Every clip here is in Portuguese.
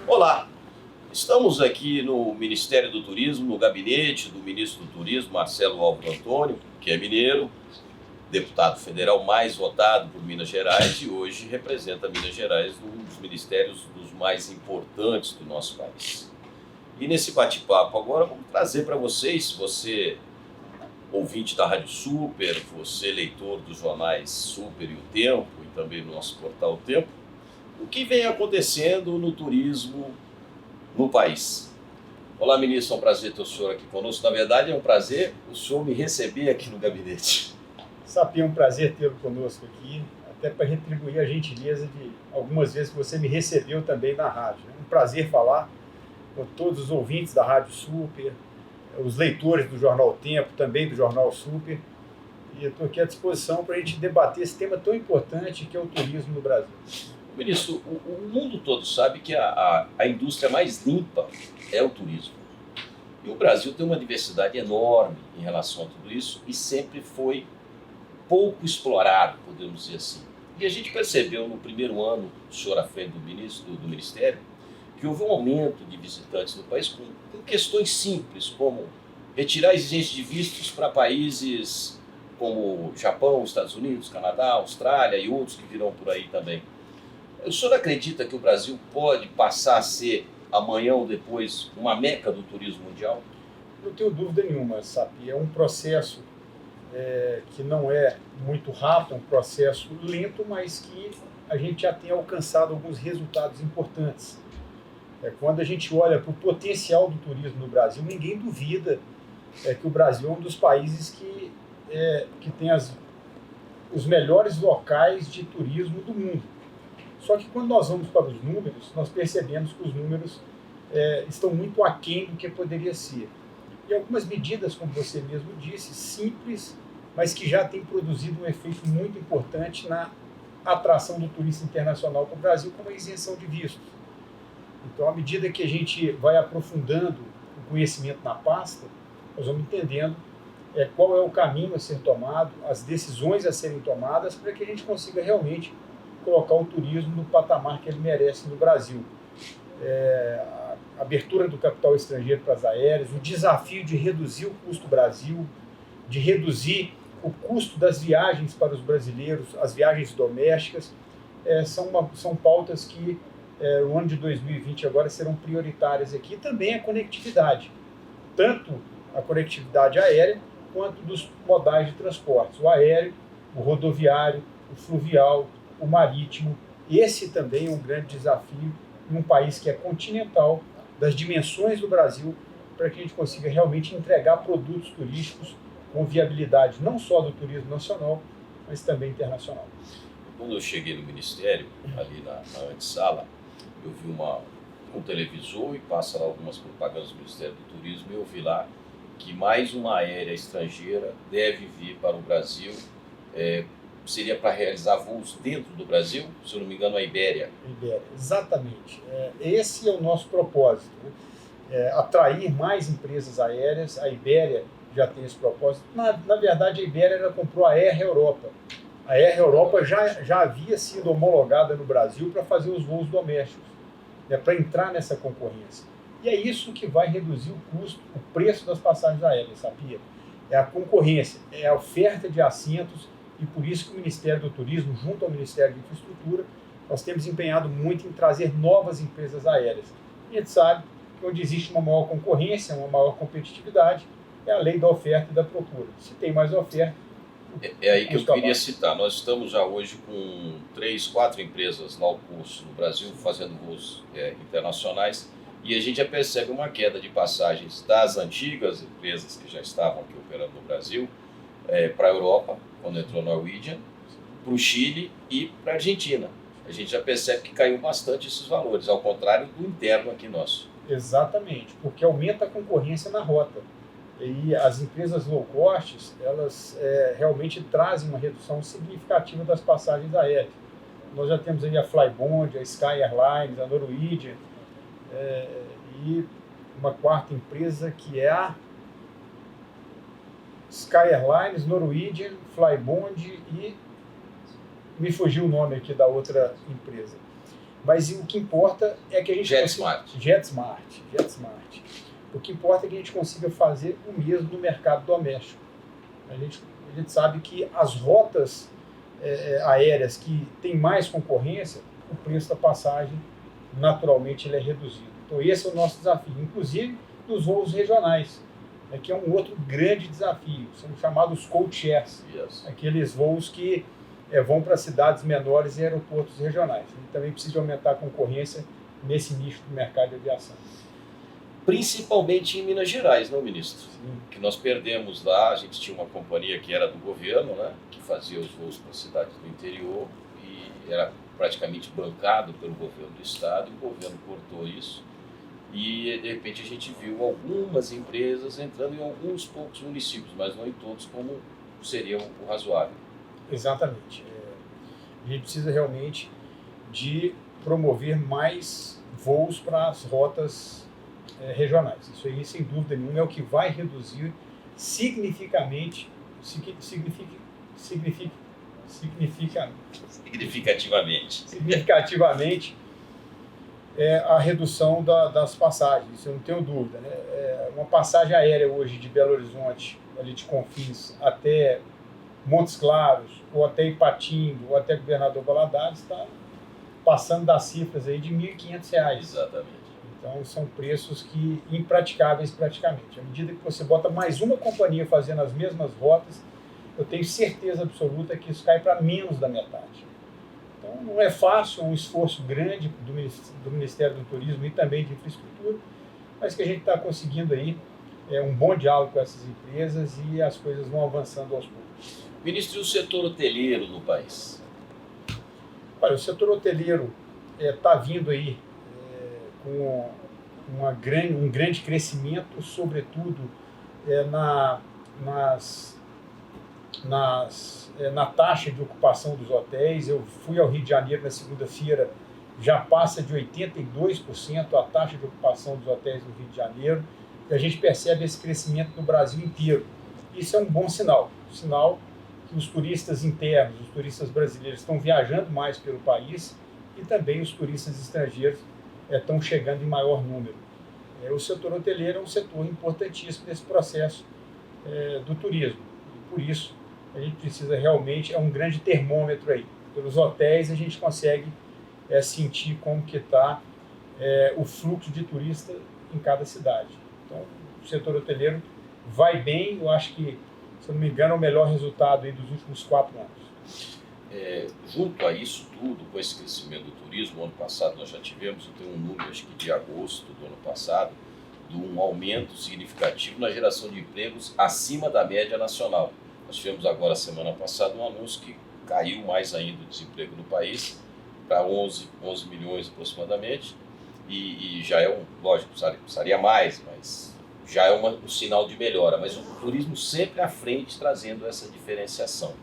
Olá, estamos aqui no Ministério do Turismo, no gabinete do ministro do Turismo, Marcelo Álvaro Antônio, que é mineiro, deputado federal mais votado por Minas Gerais e hoje representa Minas Gerais num dos ministérios dos mais importantes do nosso país. E nesse bate-papo agora vamos trazer para vocês, você ouvinte da Rádio Super, você leitor dos jornais Super e O Tempo e também no nosso portal O Tempo, o que vem acontecendo no turismo no país. Olá, ministro, é um prazer ter o senhor aqui conosco. Na verdade, é um prazer o senhor me receber aqui no gabinete. Sapi, é um prazer tê-lo conosco aqui, até para retribuir a gentileza de algumas vezes que você me recebeu também na rádio. É um prazer falar com todos os ouvintes da Rádio Super, os leitores do Jornal O Tempo, também do Jornal Super, e eu estou aqui à disposição para a gente debater esse tema tão importante que é o turismo no Brasil. Ministro, o mundo todo sabe que a indústria mais limpa é o turismo. E o Brasil tem uma diversidade enorme em relação a tudo isso e sempre foi pouco explorado, podemos dizer assim. E a gente percebeu no primeiro ano, o senhor à frente do Ministério, que houve um aumento de visitantes no país com questões simples, como retirar a exigência de vistos para países como Japão, Estados Unidos, Canadá, Austrália e outros que virão por aí também. O senhor acredita que o Brasil pode passar a ser, amanhã ou depois, uma meca do turismo mundial? Não tenho dúvida nenhuma, Sapi. É um processo que não é muito rápido, é um processo lento, mas que a gente já tem alcançado alguns resultados importantes. Quando a gente olha para o potencial do turismo no Brasil, ninguém duvida que o Brasil é um dos países que tem os melhores locais de turismo do mundo. Só que quando nós vamos para os números, nós percebemos que os números estão muito aquém do que poderia ser. E algumas medidas, como você mesmo disse, simples, mas que já têm produzido um efeito muito importante na atração do turista internacional para o Brasil, como a isenção de vistos. Então, à medida que a gente vai aprofundando o conhecimento na pasta, nós vamos entendendo qual é o caminho a ser tomado, as decisões a serem tomadas, para que a gente consiga realmente colocar o turismo no patamar que ele merece no Brasil. A abertura do capital estrangeiro para as aéreas, o desafio de reduzir o custo do Brasil, de reduzir o custo das viagens para os brasileiros, as viagens domésticas, são pautas que o ano de 2020 agora serão prioritárias aqui. Também a conectividade, tanto a conectividade aérea quanto dos modais de transportes, o aéreo, o rodoviário, o fluvial, o marítimo. Esse também é um grande desafio em um país que é continental, das dimensões do Brasil, para que a gente consiga realmente entregar produtos turísticos com viabilidade não só do turismo nacional, mas também internacional. Quando eu cheguei no Ministério, ali na antessala, eu vi um televisor e passa lá algumas propagandas do Ministério do Turismo e eu vi lá que mais uma aérea estrangeira deve vir para o Brasil, seria para realizar voos dentro do Brasil, se eu não me engano, a Ibéria. Ibéria, exatamente. Esse é o nosso propósito, né? Atrair mais empresas aéreas. A Ibéria já tem esse propósito. Na verdade, a Ibéria ela comprou a Air Europa. A Air Europa já havia sido homologada no Brasil para fazer os voos domésticos, para entrar nessa concorrência. E é isso que vai reduzir o custo, o preço das passagens aéreas, sabia? É a concorrência, é a oferta de assentos. E por isso que o Ministério do Turismo, junto ao Ministério da Infraestrutura, nós temos empenhado muito em trazer novas empresas aéreas. E a gente sabe que onde existe uma maior concorrência, uma maior competitividade, é a lei da oferta e da procura. Se tem mais oferta... É aí que eu queria citar. Nós estamos já hoje com 3, 4 empresas low cost no Brasil, fazendo voos internacionais, e a gente já percebe uma queda de passagens das antigas empresas que já estavam aqui operando no Brasil, para a Europa, quando entrou a Norwegian, para o Chile e para a Argentina. A gente já percebe que caiu bastante esses valores, ao contrário do interno aqui nosso. Exatamente, porque aumenta a concorrência na rota. E as empresas low cost, elas realmente trazem uma redução significativa das passagens aéreas. Nós já temos aí a Flybond, a Sky Airlines, a Norwegian, e uma quarta empresa que é a Sky Airlines, Norwegian, Flybond e Me fugiu o nome aqui da outra empresa. Mas o que importa é que a gente... JetSmart. O que importa é que a gente consiga fazer o mesmo no mercado doméstico. A gente sabe que as rotas aéreas que têm mais concorrência, o preço da passagem, naturalmente, ele é reduzido. Então, esse é o nosso desafio, inclusive dos voos regionais, que é um outro grande desafio. São chamados co-chairs, aqueles voos que vão para cidades menores e aeroportos regionais. A gente também precisa aumentar a concorrência nesse nicho do mercado de aviação. Principalmente em Minas Gerais, não, ministro? Sim. Que nós perdemos lá, a gente tinha uma companhia que era do governo, né, que fazia os voos para cidades do interior e era praticamente bancado pelo governo do estado, e o governo cortou isso. E, de repente, a gente viu algumas empresas entrando em alguns poucos municípios, mas não em todos, como seria o razoável. Exatamente. A gente precisa realmente de promover mais voos para as rotas regionais. Isso aí, sem dúvida nenhuma, é o que vai reduzir significativamente a redução das passagens, isso eu não tenho dúvida, né? Uma passagem aérea hoje de Belo Horizonte, ali de Confins, até Montes Claros, ou até Ipatinga, ou até Governador Valadares, está passando das cifras aí de R$ 1.500. Exatamente. Então, são preços impraticáveis praticamente. À medida que você bota mais uma companhia fazendo as mesmas rotas, eu tenho certeza absoluta que isso cai para menos da metade. Então, não é fácil, é um esforço grande do Ministério do Turismo e também de infraestrutura, mas que a gente está conseguindo aí um bom diálogo com essas empresas e as coisas vão avançando aos poucos. Ministro, e o setor hoteleiro no país? Olha, o setor hoteleiro está vindo aí com um grande crescimento, sobretudo na taxa de ocupação dos hotéis. Eu fui ao Rio de Janeiro na segunda-feira, já passa de 82% a taxa de ocupação dos hotéis no Rio de Janeiro, e a gente percebe esse crescimento no Brasil inteiro. Isso é um bom sinal que os turistas internos, os turistas brasileiros estão viajando mais pelo país e também os turistas estrangeiros estão chegando em maior número. O setor hoteleiro é um setor importantíssimo nesse processo do turismo. E por isso, a gente precisa realmente, é um grande termômetro aí. Pelos hotéis, a gente consegue sentir como que está o fluxo de turista em cada cidade. Então, o setor hoteleiro vai bem, eu acho que, se eu não me engano, é o melhor resultado aí dos últimos 4 anos. Junto a isso tudo, com esse crescimento do turismo, ano passado nós já tivemos, eu tenho um número, acho que de agosto do ano passado, de um aumento significativo na geração de empregos acima da média nacional. Nós tivemos agora, semana passada, um anúncio que caiu mais ainda o desemprego no país, para 11 milhões aproximadamente, e já lógico, precisaria mais, mas já é um sinal de melhora. Mas o turismo sempre à frente, trazendo essa diferenciação.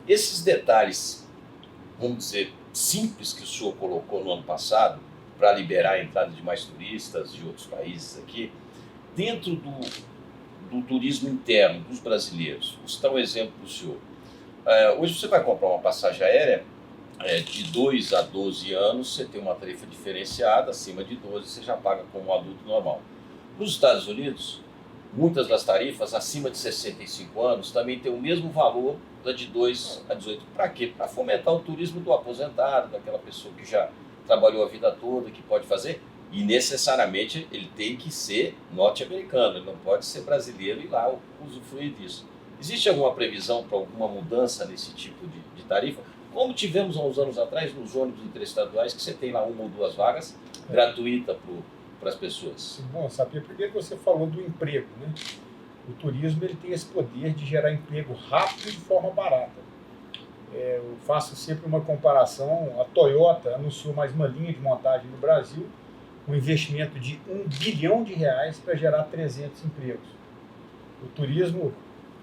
Esses detalhes, vamos dizer, simples que o senhor colocou no ano passado, para liberar a entrada de mais turistas de outros países aqui, dentro do turismo interno dos brasileiros, vou citar um exemplo para o senhor. Hoje você vai comprar uma passagem aérea de 2 a 12 anos, você tem uma tarifa diferenciada, acima de 12 você já paga como um adulto normal. Nos Estados Unidos, muitas das tarifas acima de 65 anos também têm o mesmo valor da de 2 a 18. Para quê? Para fomentar o turismo do aposentado, daquela pessoa que já trabalhou a vida toda, que pode fazer, e necessariamente ele tem que ser norte-americano, ele não pode ser brasileiro e lá usufruir disso. Existe alguma previsão para alguma mudança nesse tipo de tarifa? Como tivemos há uns anos atrás nos ônibus interestaduais, que você tem lá 1 ou 2 vagas gratuita para as pessoas. Bom, sabia porque você falou do emprego, né? O turismo ele tem esse poder de gerar emprego rápido e de forma barata. Eu faço sempre uma comparação. A Toyota anunciou mais uma linha de montagem no Brasil, um investimento de R$1 bilhão para gerar 300 empregos. O turismo,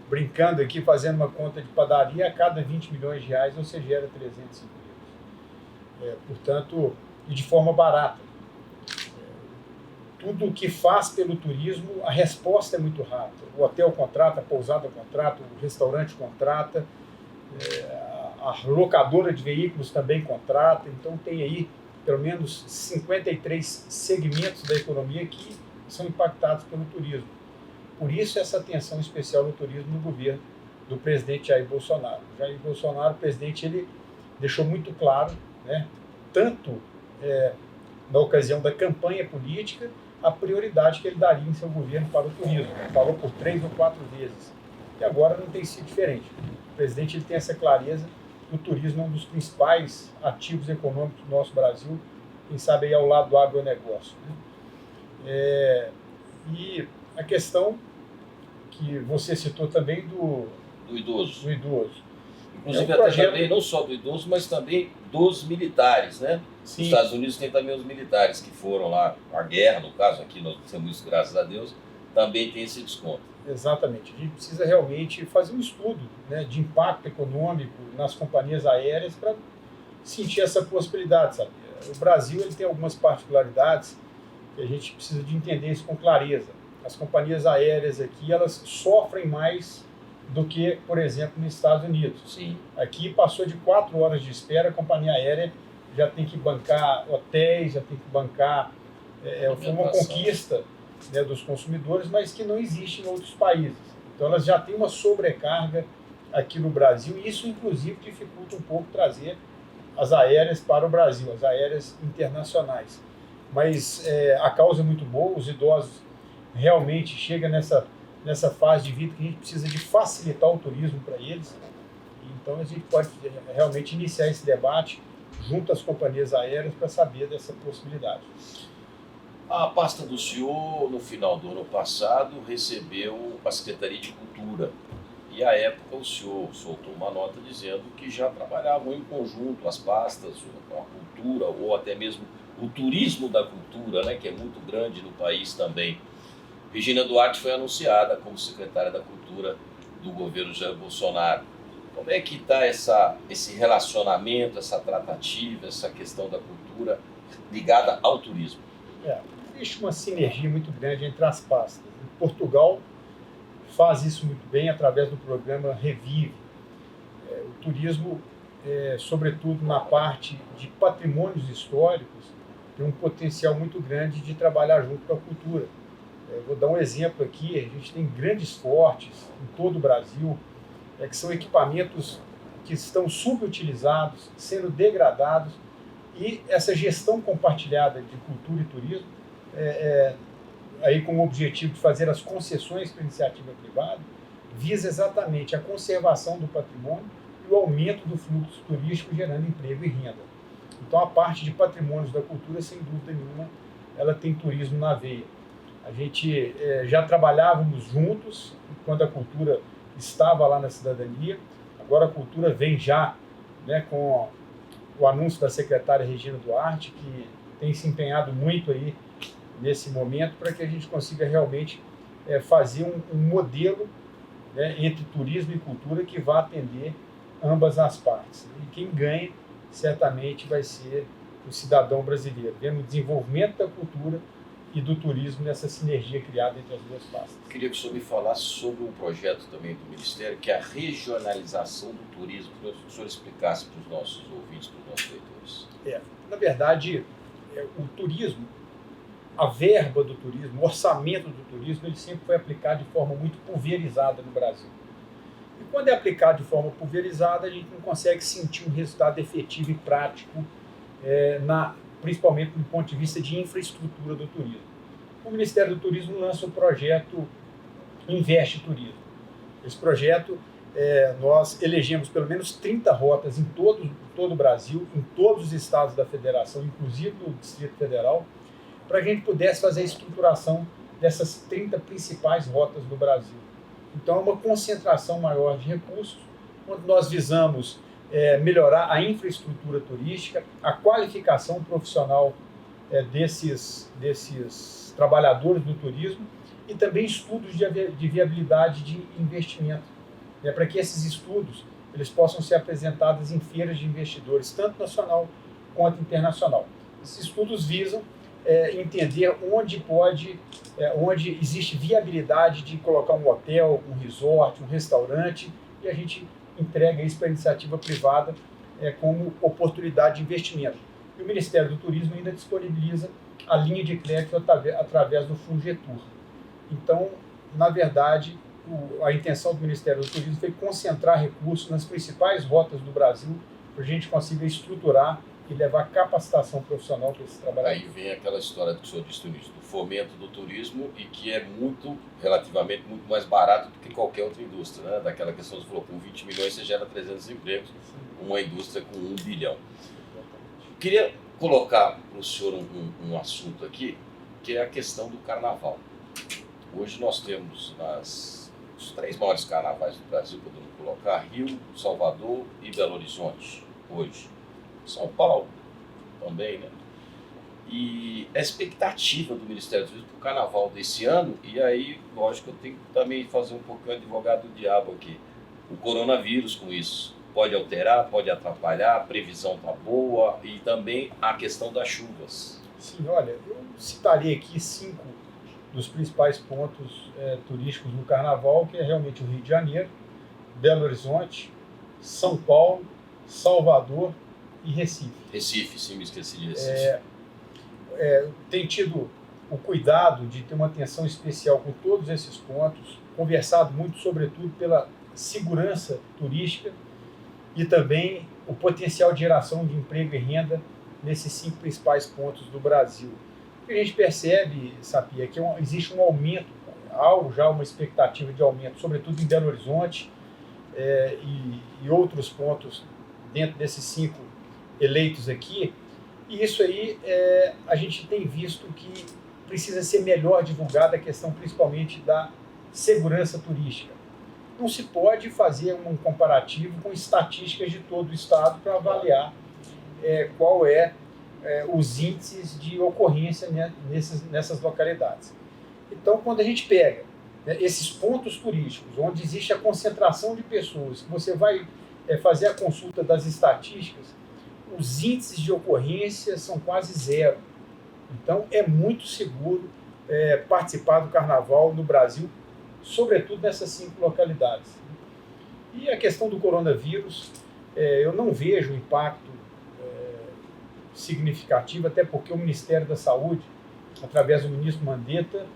brincando aqui, fazendo uma conta de padaria, a cada R$20 milhões você gera 300 empregos. Portanto, e de forma barata. Tudo o que faz pelo turismo, a resposta é muito rápida. O hotel contrata, a pousada contrata, o restaurante contrata, a locadora de veículos também contrata, então tem aí pelo menos 53 segmentos da economia que são impactados pelo turismo. Por isso essa atenção especial no turismo no governo do presidente Jair Bolsonaro. Jair Bolsonaro, o presidente, ele deixou muito claro, né, tanto na ocasião da campanha política, a prioridade que ele daria em seu governo para o turismo. Ele falou por 3 ou 4 vezes. E agora não tem sido diferente. O presidente ele tem essa clareza que o turismo é um dos principais ativos econômicos do nosso Brasil, quem sabe aí ao lado do agronegócio, né? E a questão que você citou também do idoso. Do idoso. Inclusive até também, não só do idoso, mas também dos militares, né? Sim. Nos Estados Unidos tem também os militares que foram lá, a guerra, no caso, aqui nós temos isso, graças a Deus, também tem esse desconto. Exatamente. A gente precisa realmente fazer um estudo, né, de impacto econômico nas companhias aéreas para sentir essa possibilidade, sabe? O Brasil ele tem algumas particularidades que a gente precisa de entender isso com clareza. As companhias aéreas aqui, elas sofrem mais do que, por exemplo, nos Estados Unidos. Sim. Aqui passou de 4 horas de espera, a companhia aérea já tem que bancar hotéis, já tem que bancar... foi uma conquista, né, dos consumidores, mas que não existe em outros países. Então elas já têm uma sobrecarga aqui no Brasil, e isso inclusive dificulta um pouco trazer as aéreas para o Brasil, as aéreas internacionais. Mas a causa é muito boa, os idosos realmente chegam nessa fase de vida que a gente precisa de facilitar o turismo para eles. Então a gente pode realmente iniciar esse debate junto às companhias aéreas para saber dessa possibilidade. A pasta do senhor, no final do ano passado, recebeu a Secretaria de Cultura. E, à época, o senhor soltou uma nota dizendo que já trabalhavam em conjunto as pastas, a cultura, ou até mesmo o turismo da cultura, né, que é muito grande no país também. Regina Duarte foi anunciada como secretária da Cultura do governo Jair Bolsonaro. Como é que está esse relacionamento, essa tratativa, essa questão da cultura ligada ao turismo? Existe uma sinergia muito grande entre as pastas. Portugal faz isso muito bem através do programa Revive. O turismo, sobretudo na parte de patrimônios históricos, tem um potencial muito grande de trabalhar junto com a cultura. Vou dar um exemplo aqui, a gente tem grandes fortes em todo o Brasil, que são equipamentos que estão subutilizados, sendo degradados, e essa gestão compartilhada de cultura e turismo, aí com o objetivo de fazer as concessões para a iniciativa privada, visa exatamente a conservação do patrimônio e o aumento do fluxo turístico, gerando emprego e renda. Então a parte de patrimônios da cultura, sem dúvida nenhuma, ela tem turismo na veia. A gente já trabalhávamos juntos quando a cultura estava lá na cidadania, agora a cultura vem já, né, com o anúncio da secretária Regina Duarte, que tem se empenhado muito aí nesse momento para que a gente consiga realmente fazer um modelo, né, entre turismo e cultura que vá atender ambas as partes. E quem ganha certamente vai ser o cidadão brasileiro, vendo o desenvolvimento da cultura e do turismo nessa sinergia criada entre as duas pastas. Queria que o senhor me falasse sobre um projeto também do Ministério, que é a regionalização do turismo, que o senhor explicasse para os nossos ouvintes, para os nossos leitores. Na verdade, o turismo, a verba do turismo, o orçamento do turismo, ele sempre foi aplicado de forma muito pulverizada no Brasil. E quando é aplicado de forma pulverizada, a gente não consegue sentir um resultado efetivo e prático, principalmente do ponto de vista de infraestrutura do turismo. O Ministério do Turismo lança o projeto Investe Turismo. Esse projeto, nós elegemos pelo menos 30 rotas em todo o Brasil, em todos os estados da federação, inclusive no Distrito Federal, para que a gente pudesse fazer a estruturação dessas 30 principais rotas do Brasil. Então, é uma concentração maior de recursos, onde nós visamos melhorar a infraestrutura turística, a qualificação profissional desses trabalhadores do turismo e também estudos de viabilidade de investimento, para que esses estudos eles possam ser apresentados em feiras de investidores, tanto nacional quanto internacional. Esses estudos visam entender onde existe viabilidade de colocar um hotel, um resort, um restaurante, e a gente entrega isso para a iniciativa privada como oportunidade de investimento. E o Ministério do Turismo ainda disponibiliza a linha de crédito através do Fungetur. Então, na verdade, a intenção do Ministério do Turismo foi concentrar recursos nas principais rotas do Brasil para a gente consiga estruturar e levar capacitação profissional para esses trabalhadores. Aí vem aquela história que o senhor disse no início, do fomento do turismo e que é relativamente muito mais barato do que qualquer outra indústria, né? Daquela questão que você falou, com 20 milhões você gera 300 empregos, uma indústria com 1 bilhão. Queria colocar para o senhor um assunto aqui, que é a questão do carnaval. Hoje nós temos os 3 maiores carnavais do Brasil, podemos colocar Rio, Salvador e Belo Horizonte, hoje. São Paulo também, né? E a expectativa do Ministério do Turismo para o carnaval desse ano, e aí, lógico, eu tenho que também fazer um pouquinho advogado do diabo aqui. O coronavírus com isso pode alterar, pode atrapalhar, a previsão está boa, e também a questão das chuvas. Sim, olha, eu citaria aqui 5 dos principais pontos turísticos no carnaval, que é realmente o Rio de Janeiro, Belo Horizonte, São Paulo, Salvador e Recife. Recife, sim, me esqueci de Recife. Tem tido o cuidado de ter uma atenção especial com todos esses pontos, conversado muito, sobretudo, pela segurança turística e também o potencial de geração de emprego e renda nesses 5 principais pontos do Brasil. O que a gente percebe, Sapia, é que existe um aumento, há já uma expectativa de aumento, sobretudo em Belo Horizonte e outros pontos dentro desses 5 eleitos aqui, e isso aí a gente tem visto que precisa ser melhor divulgada a questão principalmente da segurança turística. Não se pode fazer um comparativo com estatísticas de todo o estado para avaliar qual os índices de ocorrência nessas localidades. Então, quando a gente pega esses pontos turísticos, onde existe a concentração de pessoas, que você vai fazer a consulta das estatísticas, os índices de ocorrência são quase zero. Então, é muito seguro participar do carnaval no Brasil, sobretudo nessas 5 localidades. E a questão do coronavírus, eu não vejo impacto significativo, até porque o Ministério da Saúde, através do ministro Mandetta,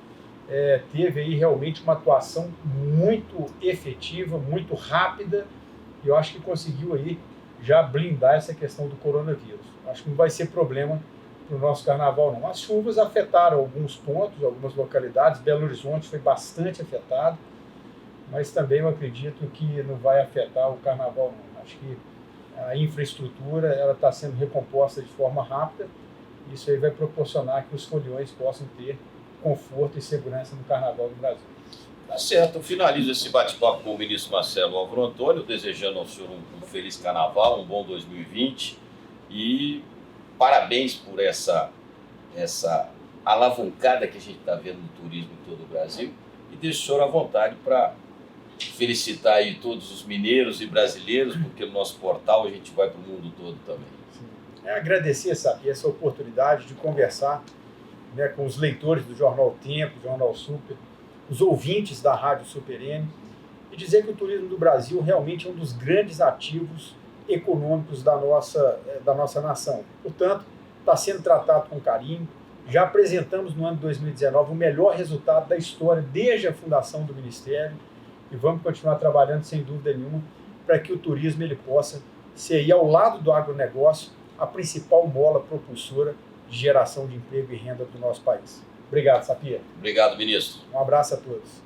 teve aí realmente uma atuação muito efetiva, muito rápida, e eu acho que conseguiu aí já blindar essa questão do coronavírus. Acho que não vai ser problema para o nosso carnaval, não. As chuvas afetaram alguns pontos, algumas localidades. Belo Horizonte foi bastante afetado, mas também eu acredito que não vai afetar o carnaval, não. Acho que a infraestrutura está sendo recomposta de forma rápida. Isso aí vai proporcionar que os foliões possam ter conforto e segurança no carnaval do Brasil. Tá certo, eu finalizo esse bate-papo com o ministro Marcelo Álvaro Antônio, desejando ao senhor um feliz carnaval, um bom 2020 e parabéns por essa alavancada que a gente está vendo no turismo em todo o Brasil, e deixo o senhor à vontade para felicitar aí todos os mineiros e brasileiros, porque no nosso portal a gente vai para o mundo todo também. Sim. Agradecer, Sapi, essa oportunidade de conversar com os leitores do Jornal Tempo, do Jornal Super, os ouvintes da Rádio Super N, e dizer que o turismo do Brasil realmente é um dos grandes ativos econômicos da nossa nação. Portanto, está sendo tratado com carinho. Já apresentamos no ano de 2019 o melhor resultado da história desde a fundação do Ministério, e vamos continuar trabalhando sem dúvida nenhuma para que o turismo ele possa ser, aí, ao lado do agronegócio, a principal mola propulsora de geração de emprego e renda do nosso país. Obrigado, Sapia. Obrigado, ministro. Um abraço a todos.